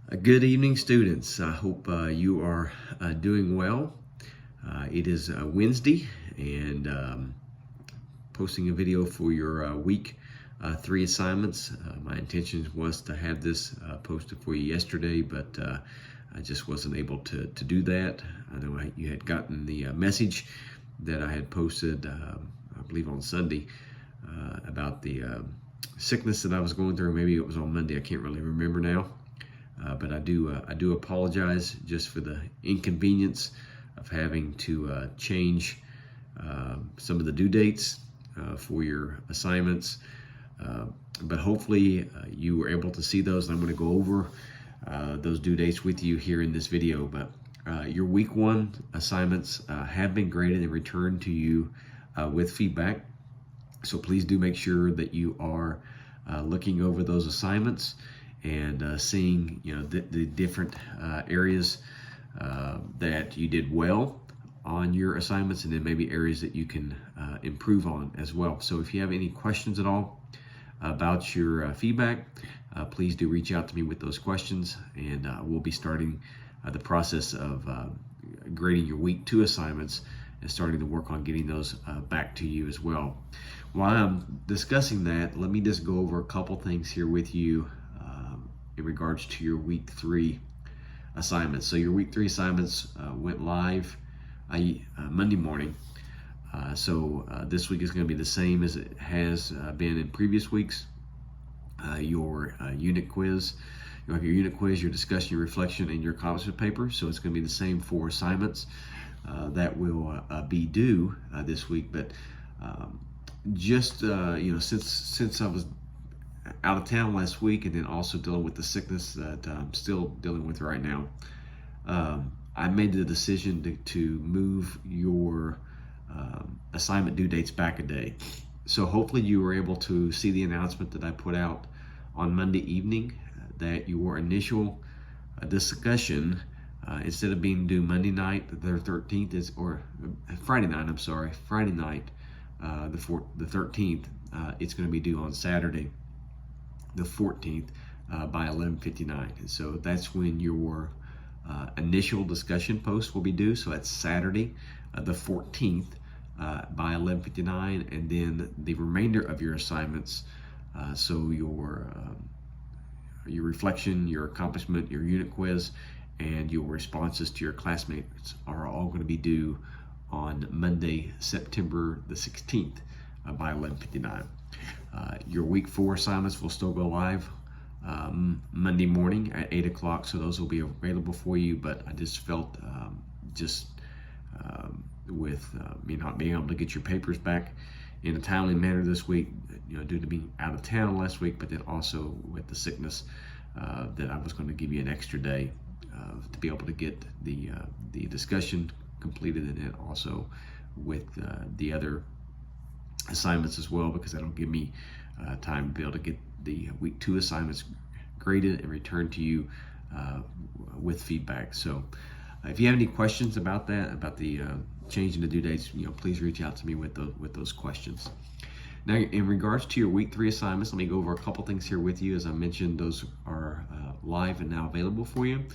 Good evening, students. I hope you are doing well. It is Wednesday, and posting a video for your week 3 assignments. My intention was to have this posted for you yesterday, but I just wasn't able to do that. I know you had gotten the message that I had posted, I believe on Sunday, about the sickness that I was going through. Maybe it was on Monday. I can't really remember now. But I do apologize just for the inconvenience of having to change some of the due dates for your assignments. But hopefully you were able to see those. I'm going to go over those due dates with you here in this video. But your week 1 assignments have been graded and returned to you with feedback. So please do make sure that you are looking over those assignments and seeing the different areas that you did well on your assignments, and then maybe areas that you can improve on as well. So if you have any questions at all about your feedback, please do reach out to me with those questions, and we'll be starting the process of grading your week 2 assignments and starting to work on getting those back to you as well. While I'm discussing that, let me just go over a couple things here with you in regards to your week 3 assignments. So your week 3 assignments went live Monday morning. So this week is going to be the same as it has been in previous weeks. Your unit quiz, you have your unit quiz, your discussion, your reflection, and your accomplishment paper. So it's going to be the same 4 assignments that will be due this week. But just since I was out of town last week, and then also dealing with the sickness that I'm still dealing with right now, I made the decision to move your assignment due dates back a day. So hopefully you were able to see the announcement that I put out on Monday evening that your initial discussion, instead of being due Monday night, the 13th, or Friday night, Friday night, the 13th, it's going to be due on Saturday, the 14th, by 11:59. And so that's when your initial discussion post will be due. So that's Saturday, the 14th, by 11:59, and then the remainder of your assignments. So your reflection, your accomplishment, your unit quiz, and your responses to your classmates are all going to be due on Monday, September the 16th, by 11:59. Your week 4 assignments will still go live Monday morning at 8 o'clock, so those will be available for you. But I just felt with me not being able to get your papers back in a timely manner this week, due to being out of town last week, but then also with the sickness, that I was going to give you an extra day to be able to get the discussion completed, and then also with the other assignments as well, because that'll give me time to be able to get the week 2 assignments graded and returned to you with feedback. So if you have any questions about that, about the changing the due dates, please reach out to me with those questions. Now, in regards to your week 3 assignments, let me go over a couple things here with you. As I mentioned, those are live and now available for you.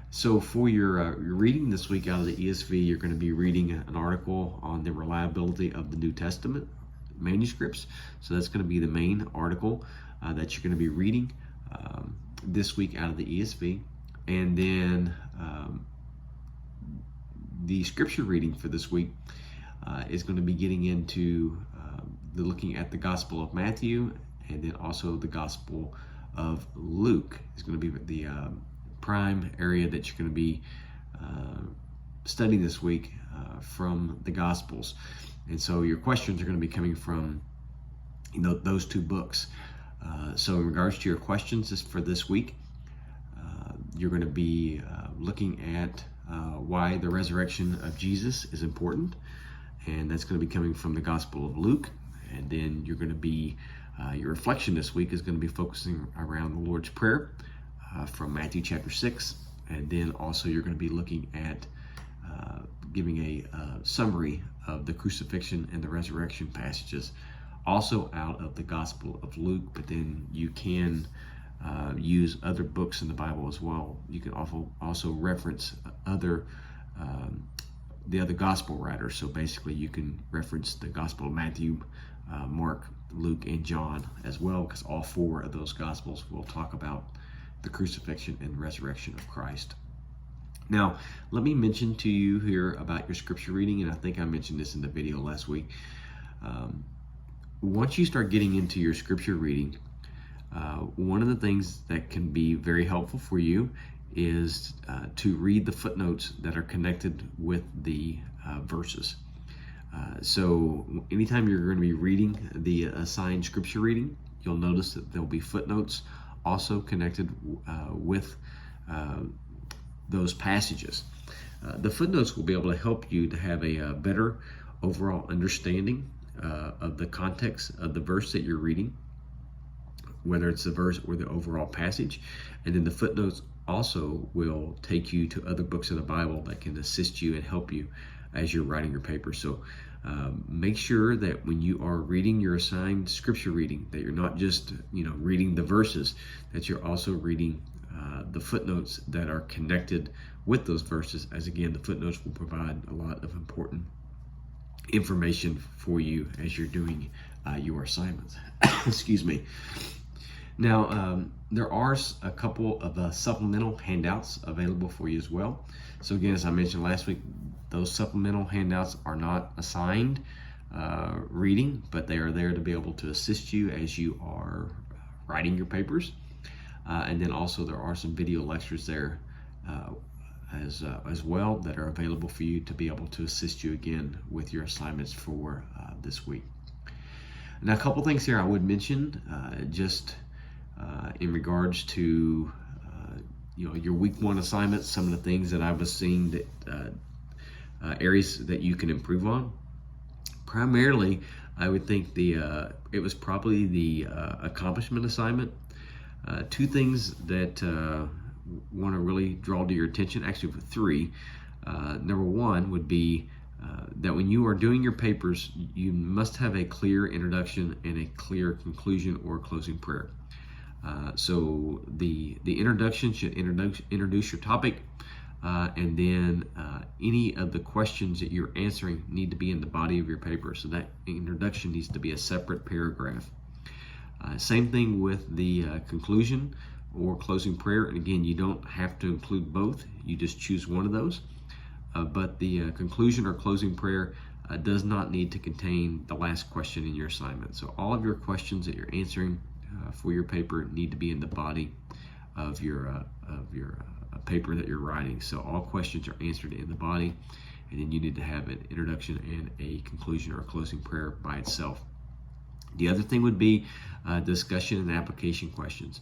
So for your reading this week out of the ESV, you're going to be reading an article on the reliability of the New Testament manuscripts. So that's going to be the main article that you're going to be reading this week out of the ESV. And then the scripture reading for this week is going to be getting into looking at the Gospel of Matthew, and then also the Gospel of Luke is going to be the prime area that you're going to be studying this week from the Gospels. And so your questions are going to be coming from those 2 books. So in regards to your questions for this week, you're going to be looking at why the resurrection of Jesus is important, and that's going to be coming from the Gospel of Luke. And then you're going to be your reflection this week is going to be focusing around the Lord's Prayer from Matthew chapter 6, and then also you're going to be looking at giving a summary of the crucifixion and the resurrection passages, also out of the Gospel of Luke. But then you can use other books in the Bible as well. You can also reference the other gospel writers. So basically you can reference the Gospel of Matthew, Mark, Luke, and John as well, because all four of those gospels will talk about the crucifixion and resurrection of Christ. Now, let me mention to you here about your scripture reading, and I think I mentioned this in the video last week. Once you start getting into your scripture reading, one of the things that can be very helpful for you is to read the footnotes that are connected with the verses. So anytime you're going to be reading the assigned scripture reading, you'll notice that there'll be footnotes also connected with those passages. The footnotes will be able to help you to have a better overall understanding of the context of the verse that you're reading, whether it's the verse or the overall passage. And then the footnotes also will take you to other books of the Bible that can assist you and help you as you're writing your paper. So make sure that when you are reading your assigned scripture reading, that you're not just reading the verses, that you're also reading the footnotes that are connected with those verses, as again, the footnotes will provide a lot of important information for you as you're doing your assignments. Excuse me. Now, there are a couple of supplemental handouts available for you as well. So again, as I mentioned last week, those supplemental handouts are not assigned reading, but they are there to be able to assist you as you are writing your papers. And then also there are some video lectures there as well that are available for you to be able to assist you again with your assignments for this week. Now, a couple things here I would mention in regards to your week one assignments, some of the things that I was seeing that areas that you can improve on. Primarily, I would think it was probably the accomplishment assignment. Two things that want to really draw to your attention, actually for three. Number one would be that when you are doing your papers, you must have a clear introduction and a clear conclusion or closing prayer. So the introduction should introduce your topic, and then any of the questions that you're answering need to be in the body of your paper. So that introduction needs to be a separate paragraph. Same thing with the conclusion or closing prayer. And again, you don't have to include both. You just choose one of those. But the conclusion or closing prayer does not need to contain the last question in your assignment. So all of your questions that you're answering for your paper need to be in the body of your paper that you're writing. So all questions are answered in the body, and then you need to have an introduction and a conclusion or a closing prayer by itself. The other thing would be discussion and application questions.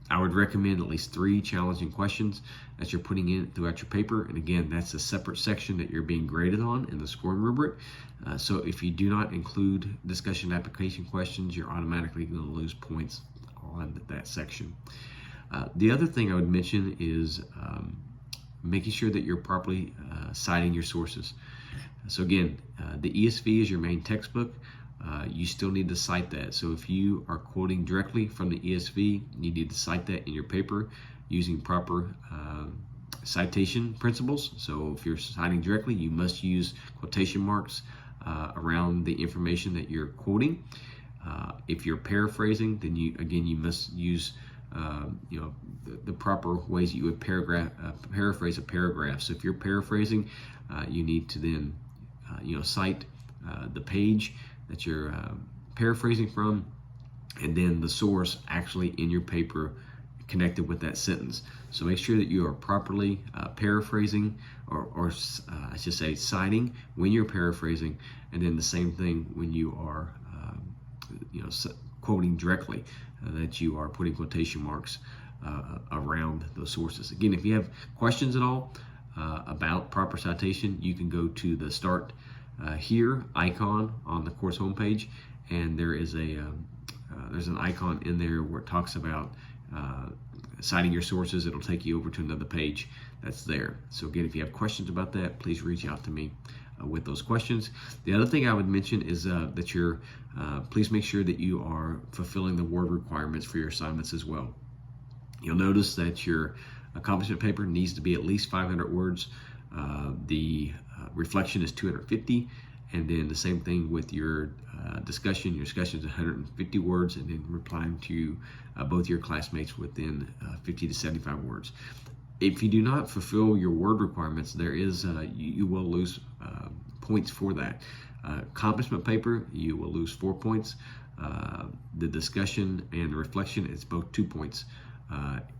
I would recommend at least 3 challenging questions that you're putting in throughout your paper. And again, that's a separate section that you're being graded on in the scoring rubric. So if you do not include discussion and application questions, you're automatically going to lose points on that section. The other thing I would mention is making sure that you're properly citing your sources. So again, the ESV is your main textbook. You still need to cite that. So if you are quoting directly from the ESV, you need to cite that in your paper using proper citation principles. So if you're citing directly, you must use quotation marks around the information that you're quoting. If you're paraphrasing, then you must use the proper ways that you would paraphrase a paragraph. So if you're paraphrasing, you need to then cite the page that you're paraphrasing from, and then the source actually in your paper connected with that sentence. So make sure that you are properly paraphrasing, or I should say citing when you're paraphrasing, and then the same thing when you are quoting directly, that you are putting quotation marks around those sources. Again, if you have questions at all about proper citation, you can go to the Start Here icon on the course homepage, and there is there's an icon in there where it talks about citing your sources, it'll take you over to another page that's there. So again, if you have questions about that, please reach out to me with those questions. The other thing I would mention is that you're, please make sure that you are fulfilling the word requirements for your assignments as well. You'll notice that your accomplishment paper needs to be at least 500 words. The reflection is 250, and then the same thing with your discussion. Your discussion is 150 words, and then replying to both your classmates within 50 to 75 words. If you do not fulfill your word requirements, there is you will lose points for that. Accomplishment paper, you will lose 4 points. The discussion and the reflection, it's both 2 points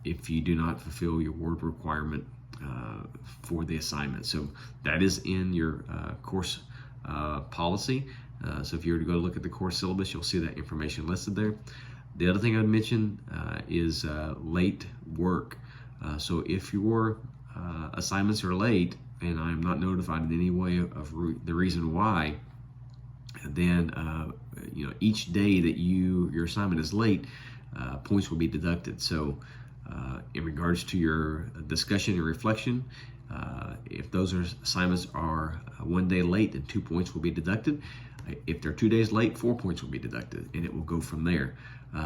if you do not fulfill your word requirement for the assignment. So that is in your course policy. So if you were to go look at the course syllabus, you'll see that information listed there. The other thing I'd mention is late work. So if your assignments are late and I'm not notified in any way of the reason why, then each day that your assignment is late, points will be deducted. So in regards to your discussion and reflection, if those assignments are 1 day late, then 2 points will be deducted. If they're 2 days late, 4 points will be deducted, and it will go from there.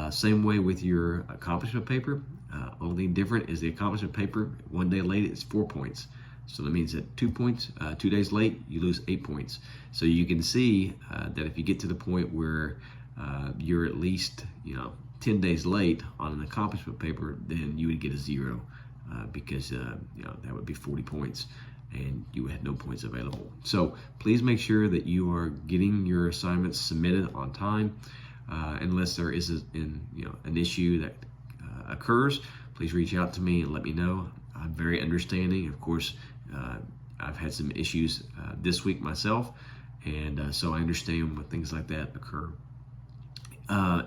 Same way with your accomplishment paper. Only different is the accomplishment paper, 1 day late, it's 4 points. So that means that 2 points, 2 days late, you lose 8 points. So you can see that if you get to the point where you're at least 10 days late on an accomplishment paper, then you would get a 0 because that would be 40 points and you had no points available. So please make sure that you are getting your assignments submitted on time. Unless there is an issue that occurs, please reach out to me and let me know. I'm very understanding. Of course, I've had some issues this week myself, and so I understand when things like that occur.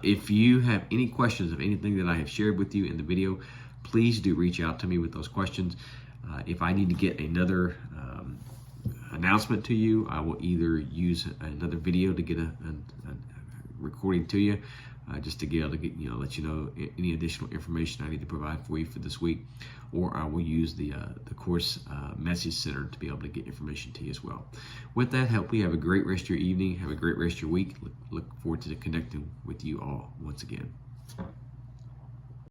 If you have any questions of anything that I have shared with you in the video, please do reach out to me with those questions. If I need to get another announcement to you, I will either use another video to get a recording to you, just to be able to let you know any additional information I need to provide for you for this week, or I will use the course message center to be able to get information to you as well. With that, hope you have a great rest of your evening, have a great rest of your week. Look forward to connecting with you all once again.